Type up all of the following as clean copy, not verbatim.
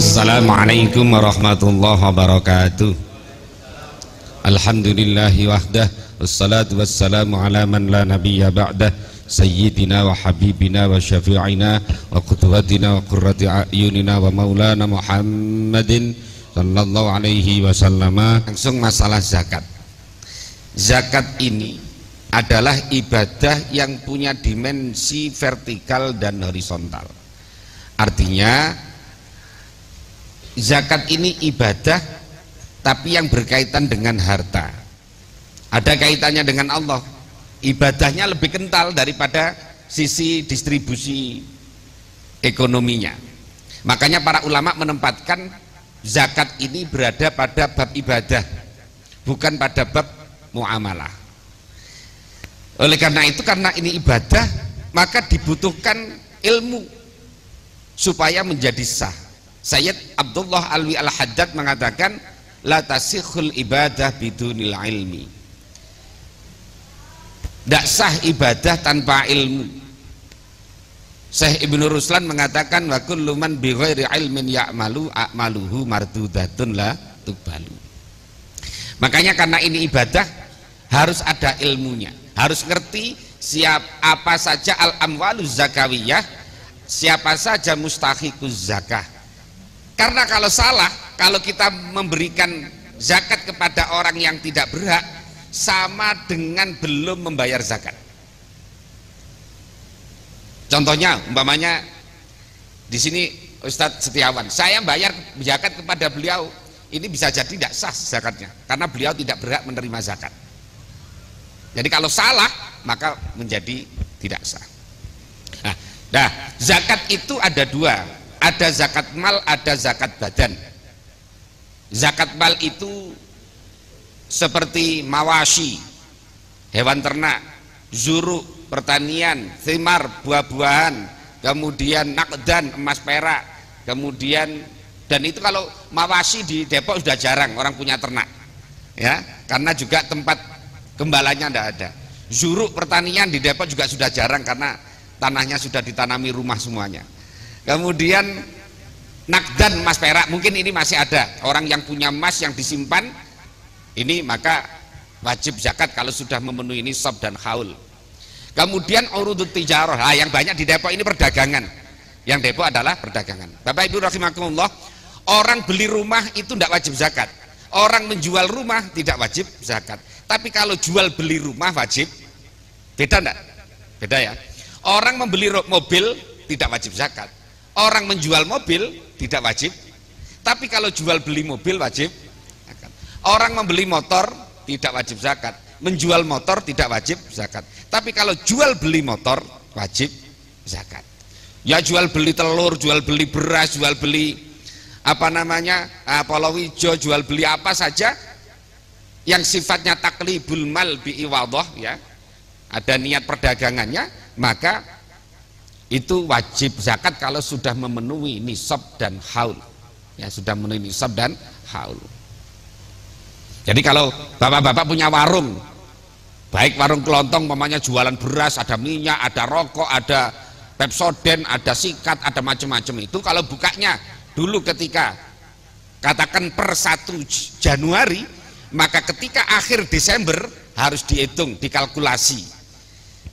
Assalamualaikum warahmatullahi wabarakatuh. Alhamdulillahi wahdah, wassalatu wassalamu ala man la nabiyya ba'dah, sayyidina wa habibina wa syafi'ina wa qudwatina wa qurrati a'yunina wa maulana Muhammadin sallallahu alaihi wasallam. Langsung masalah zakat. Zakat ini adalah ibadah yang punya dimensi vertikal dan horizontal. Artinya zakat ini ibadah tapi yang berkaitan dengan harta, ada kaitannya dengan Allah. Ibadahnya lebih kental daripada sisi distribusi ekonominya. Makanya para ulama menempatkan zakat ini berada pada bab ibadah, bukan pada bab muamalah. Oleh karena itu, karena ini ibadah, maka dibutuhkan ilmu supaya menjadi sah. Sayyid Abdullah Alwi Al-Haddad mengatakan, la tasikhul ibadah bidunil ilmi. Tidak sah ibadah tanpa ilmu. Syekh Ibnu Ruslan mengatakan, wa kullu man bi ghairi ilmin ya'malu a'maluhu mardudatun la tuqbalu. Makanya karena ini ibadah harus ada ilmunya, harus ngerti apa saja al-amwalu zakawiyah, siapa saja mustahiquz zakah. Karena kalau salah, kalau kita memberikan zakat kepada orang yang tidak berhak, sama dengan belum membayar zakat. Contohnya, umpamanya di sini Ustadz Setiawan, saya bayar zakat kepada beliau, ini bisa jadi tidak sah zakatnya, karena beliau tidak berhak menerima zakat. Jadi kalau salah, maka menjadi tidak sah. Nah, zakat itu ada dua, ada zakat mal, ada zakat badan. Zakat mal itu seperti mawashi, hewan ternak, zuruk, pertanian, thimar, buah-buahan, kemudian nakdan, emas perak, kemudian, dan itu kalau mawashi di Depok sudah jarang orang punya ternak, ya, karena juga tempat gembalanya tidak ada. Zuruk pertanian di Depok juga sudah jarang karena tanahnya sudah ditanami rumah semuanya. Kemudian nakdan, emas perak, mungkin ini masih ada orang yang punya emas yang disimpan, ini maka wajib zakat kalau sudah memenuhi nisab dan haul. Kemudian urudut tijarah, yang banyak di Depok ini perdagangan, yang Depok adalah perdagangan. Bapak Ibu rahimakumullah, orang beli rumah itu tidak wajib zakat, orang menjual rumah tidak wajib zakat. Tapi kalau jual beli rumah wajib. Beda enggak? Beda ya. Orang membeli mobil tidak wajib zakat, orang menjual mobil tidak wajib. Tapi kalau jual beli mobil wajib zakat. Orang membeli motor tidak wajib zakat, menjual motor tidak wajib zakat. Tapi kalau jual beli motor wajib zakat. Ya jual beli telur, jual beli beras, jual beli apa namanya, palawija, jual beli apa saja yang sifatnya taklibul mal bi iwadah, ya, ada niat perdagangannya, maka itu wajib zakat kalau sudah memenuhi nisab dan haul, ya, sudah memenuhi nisab dan haul. Jadi kalau bapak-bapak punya warung, baik warung kelontong, mamanya jualan beras, ada minyak, ada rokok, ada Pepsodent, ada sikat, ada macam-macam, itu kalau bukanya dulu ketika katakan per 1 Januari, maka ketika akhir Desember harus dihitung, dikalkulasi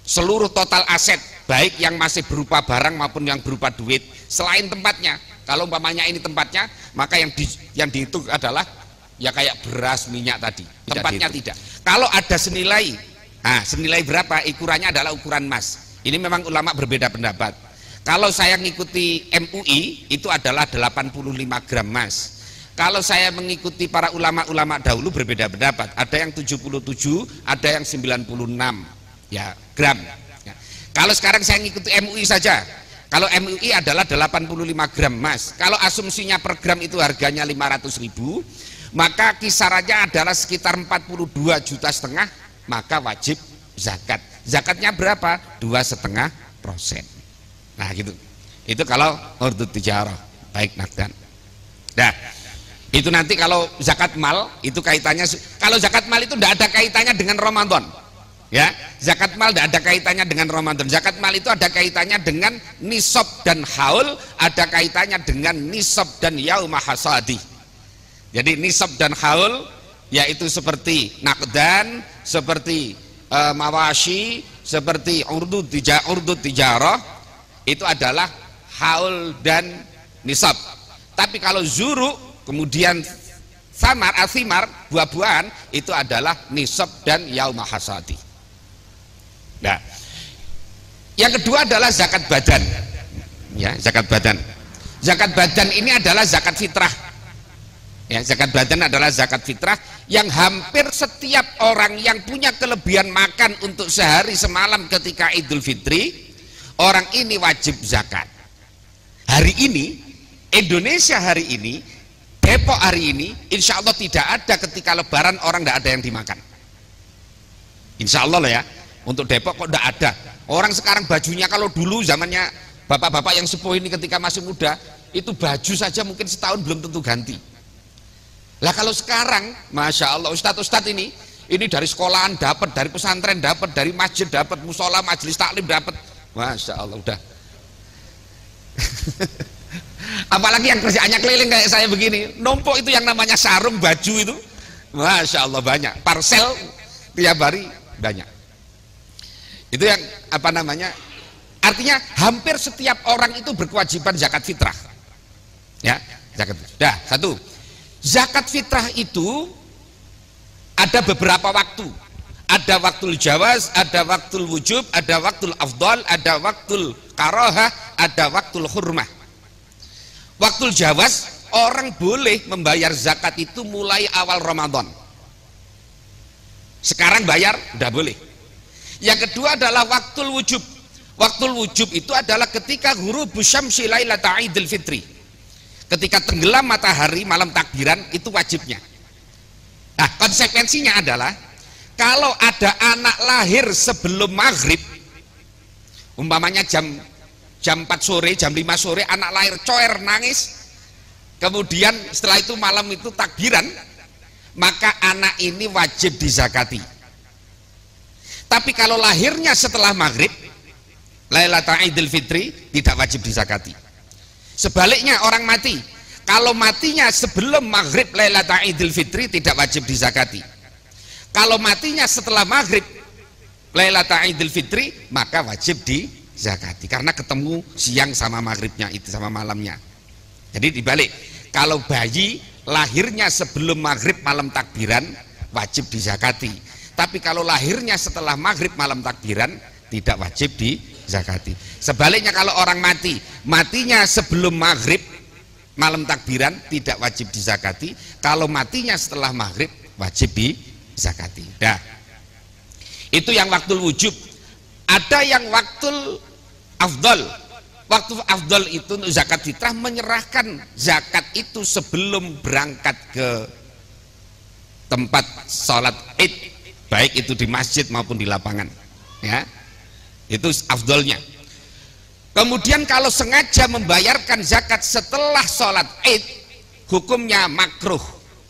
seluruh total aset, baik yang masih berupa barang maupun yang berupa duit selain tempatnya. Kalau umpamanya ini tempatnya, maka yang dihitung adalah ya kayak beras, minyak tadi, tempatnya tidak. Kalau ada senilai, senilai berapa, ukurannya adalah ukuran emas. Ini memang ulama berbeda pendapat. Kalau saya mengikuti MUI itu adalah 85 gram emas. Kalau saya mengikuti para ulama-ulama dahulu berbeda pendapat, ada yang 77, ada yang 96 ya gram. Ya. Kalau sekarang saya mengikuti MUI saja, kalau MUI adalah 85 gram emas, kalau asumsinya per gram itu harganya 500.000, maka kisarannya adalah sekitar 42,5 juta, maka wajib zakat. Zakatnya berapa? 2,5%. Nah gitu. Itu kalau urudut tijarah, baik nakdan. Nah, itu nanti kalau zakat mal itu kaitannya, kalau zakat mal itu tidak ada kaitannya dengan Ramadan, ya. Zakat mal tidak ada kaitannya dengan Ramadan. Zakat mal itu ada kaitannya dengan nisab dan haul ada kaitannya dengan nisab dan yauma hasadi. Jadi nisab dan haul yaitu seperti nakdan, seperti mawashi, seperti urdud tijarah, itu adalah haul dan nisab. Tapi kalau zuru kemudian samar, athimar, buah-buahan, itu adalah nisab dan yauma hasadi. Nah, yang kedua adalah zakat badan. Ya, zakat badan. Zakat badan ini adalah zakat fitrah. Ya, zakat badan adalah zakat fitrah yang hampir setiap orang yang punya kelebihan makan untuk sehari semalam ketika Idul Fitri, orang ini wajib zakat. Hari ini, Indonesia hari ini, Depok hari ini, insya Allah tidak ada ketika lebaran orang tidak ada yang dimakan. Insya Allah lah ya, untuk Depok kok tidak ada. Orang sekarang bajunya, kalau dulu zamannya bapak-bapak yang sepuh ini ketika masih muda, itu baju saja mungkin setahun belum tentu ganti. Lah kalau sekarang, masya Allah, ustadz-ustadz ini dari sekolahan dapat, dari pesantren dapat, dari masjid dapat, musola, majelis taklim dapat, masya Allah udah. Apalagi yang kerjaannya keliling kayak saya begini, numpuk itu yang namanya sarung baju itu, masya Allah banyak, parcel tiap hari banyak. Itu yang apa namanya? Artinya hampir setiap orang itu berkewajiban zakat fitrah. Ya, zakat. Dah, satu. Zakat fitrah itu ada beberapa waktu. Ada waktul jawaz, ada waktul wujub, ada waktul afdal, ada waktul karohah, ada waktul hurmah. Waktul jawaz, orang boleh membayar zakat itu mulai awal Ramadan. Sekarang bayar, udah boleh. Yang kedua adalah waktul wujub. Waktul wujub itu adalah ketika ghurubus syamsi lailata Idul Fitri. Ketika tenggelam matahari malam takbiran, itu wajibnya. Nah, konsekuensinya adalah kalau ada anak lahir sebelum maghrib, umpamanya jam 4 sore, jam 5 sore anak lahir coer nangis, kemudian setelah itu malam itu takbiran, maka anak ini wajib dizakati. Tapi kalau lahirnya setelah maghrib, Lailatul Idul Fitri, tidak wajib dizakati. Sebaliknya orang mati, kalau matinya sebelum maghrib Lailatul Idul Fitri, tidak wajib dizakati. Kalau matinya setelah maghrib Lailatul Idul Fitri, maka wajib dizakati karena ketemu siang sama maghribnya itu, sama malamnya. Jadi dibalik, kalau bayi lahirnya sebelum maghrib malam takbiran, wajib dizakati. Tapi kalau lahirnya setelah maghrib malam takbiran, tidak wajib dizakati. Sebaliknya kalau orang mati, matinya sebelum maghrib malam takbiran, tidak wajib dizakati. Kalau matinya setelah maghrib, wajib dizakati. Nah, itu yang waktul wujub. Ada yang waktul afdal. Waktu afdal itu untuk zakat fitrah, menyerahkan zakat itu sebelum berangkat ke tempat sholat id, baik itu di masjid maupun di lapangan, ya, itu afdolnya. Kemudian kalau sengaja membayarkan zakat setelah sholat id, hukumnya makruh.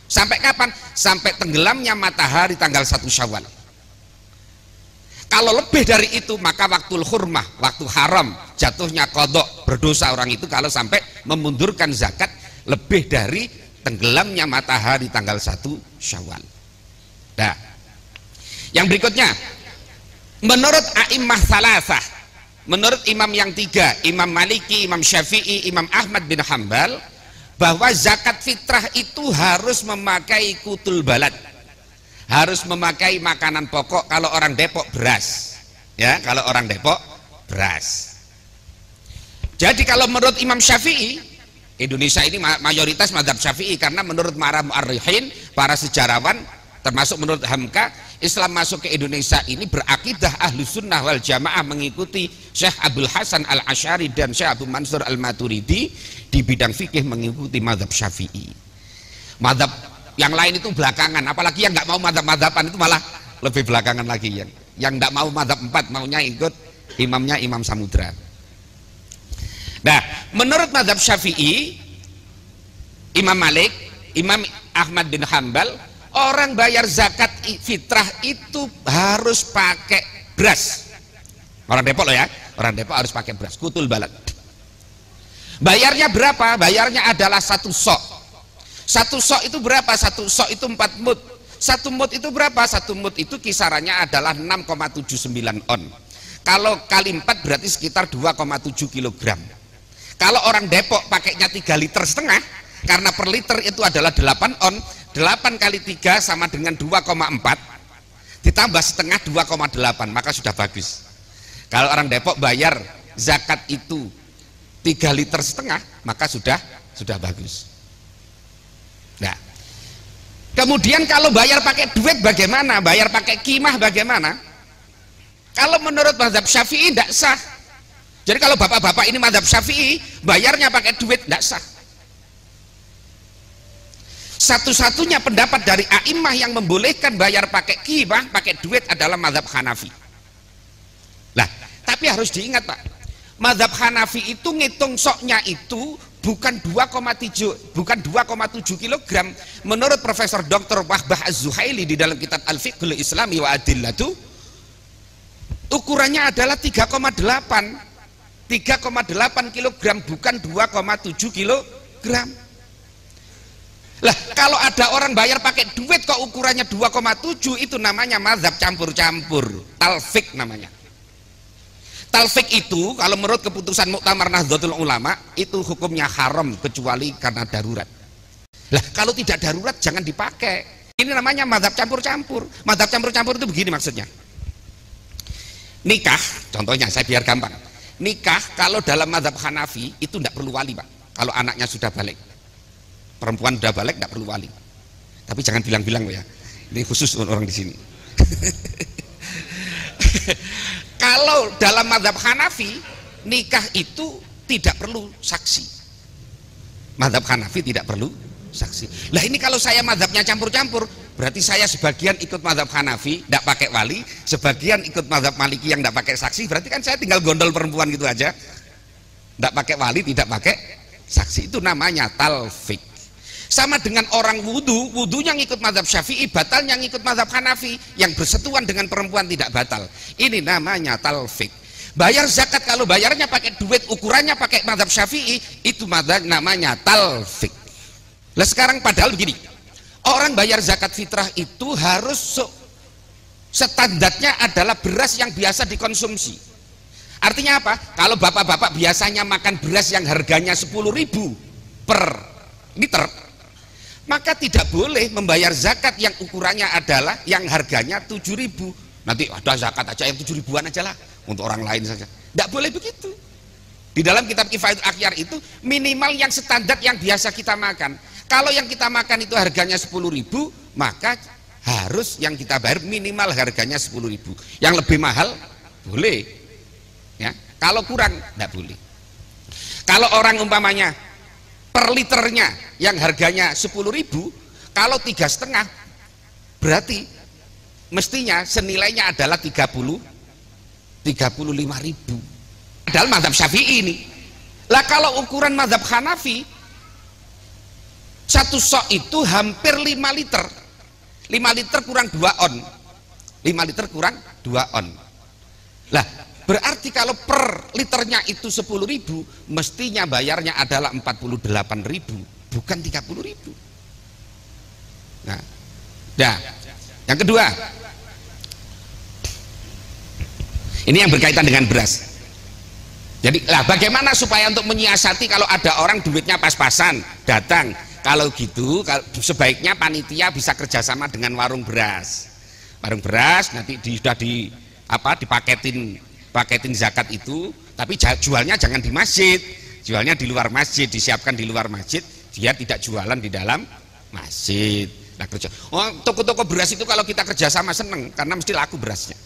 Sampai kapan? Sampai tenggelamnya matahari tanggal 1 Syawal. Kalau lebih dari itu, maka waktul hurmah, waktu haram, jatuhnya kodok, berdosa orang itu kalau sampai memundurkan zakat lebih dari tenggelamnya matahari tanggal 1 Syawal. Nah, yang berikutnya, menurut a'immah salasah, menurut imam yang tiga, Imam Maliki, Imam Syafi'i, Imam Ahmad bin Hambal, bahwa zakat fitrah itu harus memakai kutul balad, harus memakai makanan pokok. Kalau orang Depok beras, ya, kalau orang Depok beras. Jadi kalau menurut Imam Syafi'i, Indonesia ini mayoritas mazhab Syafi'i, karena menurut para mu'arrikhin, para sejarawan, termasuk menurut Hamka, Islam masuk ke Indonesia ini berakidah ahlu sunnah wal jamaah, mengikuti Syekh Abdul Hasan al-Asy'ari dan Syekh Abu Mansur al-Maturidi. Di bidang fikih mengikuti mazhab Syafi'i. Mazhab yang lain itu belakangan, apalagi yang nggak mau mazhab-mazhaban itu malah lebih belakangan lagi. Yang nggak mau mazhab 4, maunya ikut imamnya Imam Samudra. Nah, menurut mazhab Syafi'i, Imam Malik, Imam Ahmad bin Hambal, orang bayar zakat fitrah itu harus pakai beras. Orang Depok loh ya, orang Depok harus pakai beras, kutul balad. Bayarnya berapa? Bayarnya adalah satu sok. Satu sok itu berapa? Satu sok itu 4 mut. Satu mut itu berapa? Satu mut itu kisarannya adalah 6,79 on. Kalau kali 4 berarti sekitar 2,7 kilogram. Kalau orang Depok pakainya 3,5 liter, karena per liter itu adalah 8 on, 8 kali 3 sama dengan 2,4, ditambah setengah 2,8, maka sudah bagus. Kalau orang Depok bayar zakat itu 3,5 liter, maka sudah bagus. Nah, kemudian kalau bayar pakai duit bagaimana? Bayar pakai kimah bagaimana? Kalau menurut mazhab Syafi'i tidak sah. Jadi kalau bapak-bapak ini mazhab Syafi'i, bayarnya pakai duit tidak sah. Satu-satunya pendapat dari a'immah yang membolehkan bayar pakai kimah, pakai duit adalah mazhab Hanafi. Lah, tapi harus diingat Pak, mazhab Hanafi itu ngitung soknya itu bukan 2,7 kilogram. Menurut Profesor Dr. Wahbah Az-Zuhaili di dalam kitab Al-Fiqhul Islami wa Adillatu, ukurannya adalah 3,8 kilogram, bukan 2,7 kilogram. Lah, kalau ada orang bayar pakai duit kok ukurannya 2,7, itu namanya mazhab campur-campur, talfik namanya. Talfik itu kalau menurut keputusan Muktamar Nahdlatul Ulama itu hukumnya haram kecuali karena darurat. Lah, kalau tidak darurat jangan dipakai. Ini namanya mazhab campur-campur. Mazhab campur-campur itu begini maksudnya. Nikah, contohnya saya biar gampang. Nikah kalau dalam mazhab Hanafi itu tidak perlu wali Pak. Kalau anaknya sudah balik, perempuan sudah balik tidak perlu wali. Tapi jangan bilang-bilang ya. Ini khusus orang di sini. Kalau dalam mazhab Hanafi nikah itu tidak perlu saksi. Mazhab Hanafi tidak perlu saksi. Lah ini kalau saya mazhabnya campur-campur, berarti saya sebagian ikut mazhab Hanafi tidak pakai wali, sebagian ikut mazhab Maliki yang tidak pakai saksi. Berarti kan saya tinggal gondol perempuan gitu aja, tidak pakai wali, tidak pakai saksi. Itu namanya talfik. Sama dengan orang wudhunya ngikut mazhab Syafi'i, batalnya ngikut mazhab Hanafi, yang bersentuhan dengan perempuan tidak batal. Ini namanya talfik. Bayar zakat kalau bayarnya pakai duit, ukurannya pakai mazhab Syafi'i, itu mazhab namanya talfik. Lah sekarang padahal begini, orang bayar zakat fitrah itu harus standarnya adalah beras yang biasa dikonsumsi. Artinya apa? Kalau bapak-bapak biasanya makan beras yang harganya 10.000 per liter, maka tidak boleh membayar zakat yang ukurannya adalah yang harganya 7.000. Nanti ada zakat aja yang 7.000-an aja lah untuk orang lain saja. Tidak boleh begitu. Di dalam kitab Kifayatul Akhyar itu minimal yang standar yang biasa kita makan. Kalau yang kita makan itu harganya 10.000, maka harus yang kita bayar minimal harganya 10.000. Yang lebih mahal boleh. Ya, kalau kurang tidak boleh. Kalau orang umpamanya per liternya yang harganya 10.000, kalau 3,5 berarti mestinya senilainya adalah 35.000. Padahal mazhab Syafi'i ini. Lah kalau ukuran mazhab Hanafi, satu sok itu hampir 5 liter. 5 liter kurang 2 on. 5 liter kurang 2 on. Lah berarti kalau per liternya itu 10.000, mestinya bayarnya adalah 48.000, bukan 30.000. Nah, yang kedua, ini yang berkaitan dengan beras. Jadi, lah bagaimana supaya untuk menyiasati kalau ada orang duitnya pas-pasan datang? Kalau gitu, sebaiknya panitia bisa kerjasama dengan warung beras. Warung beras nanti sudah dipaketin zakat itu, tapi jualnya jangan di masjid, jualnya di luar masjid, disiapkan di luar masjid, dia tidak jualan di dalam masjid. Nah, toko-toko beras itu kalau kita kerjasama seneng, karena mesti laku berasnya.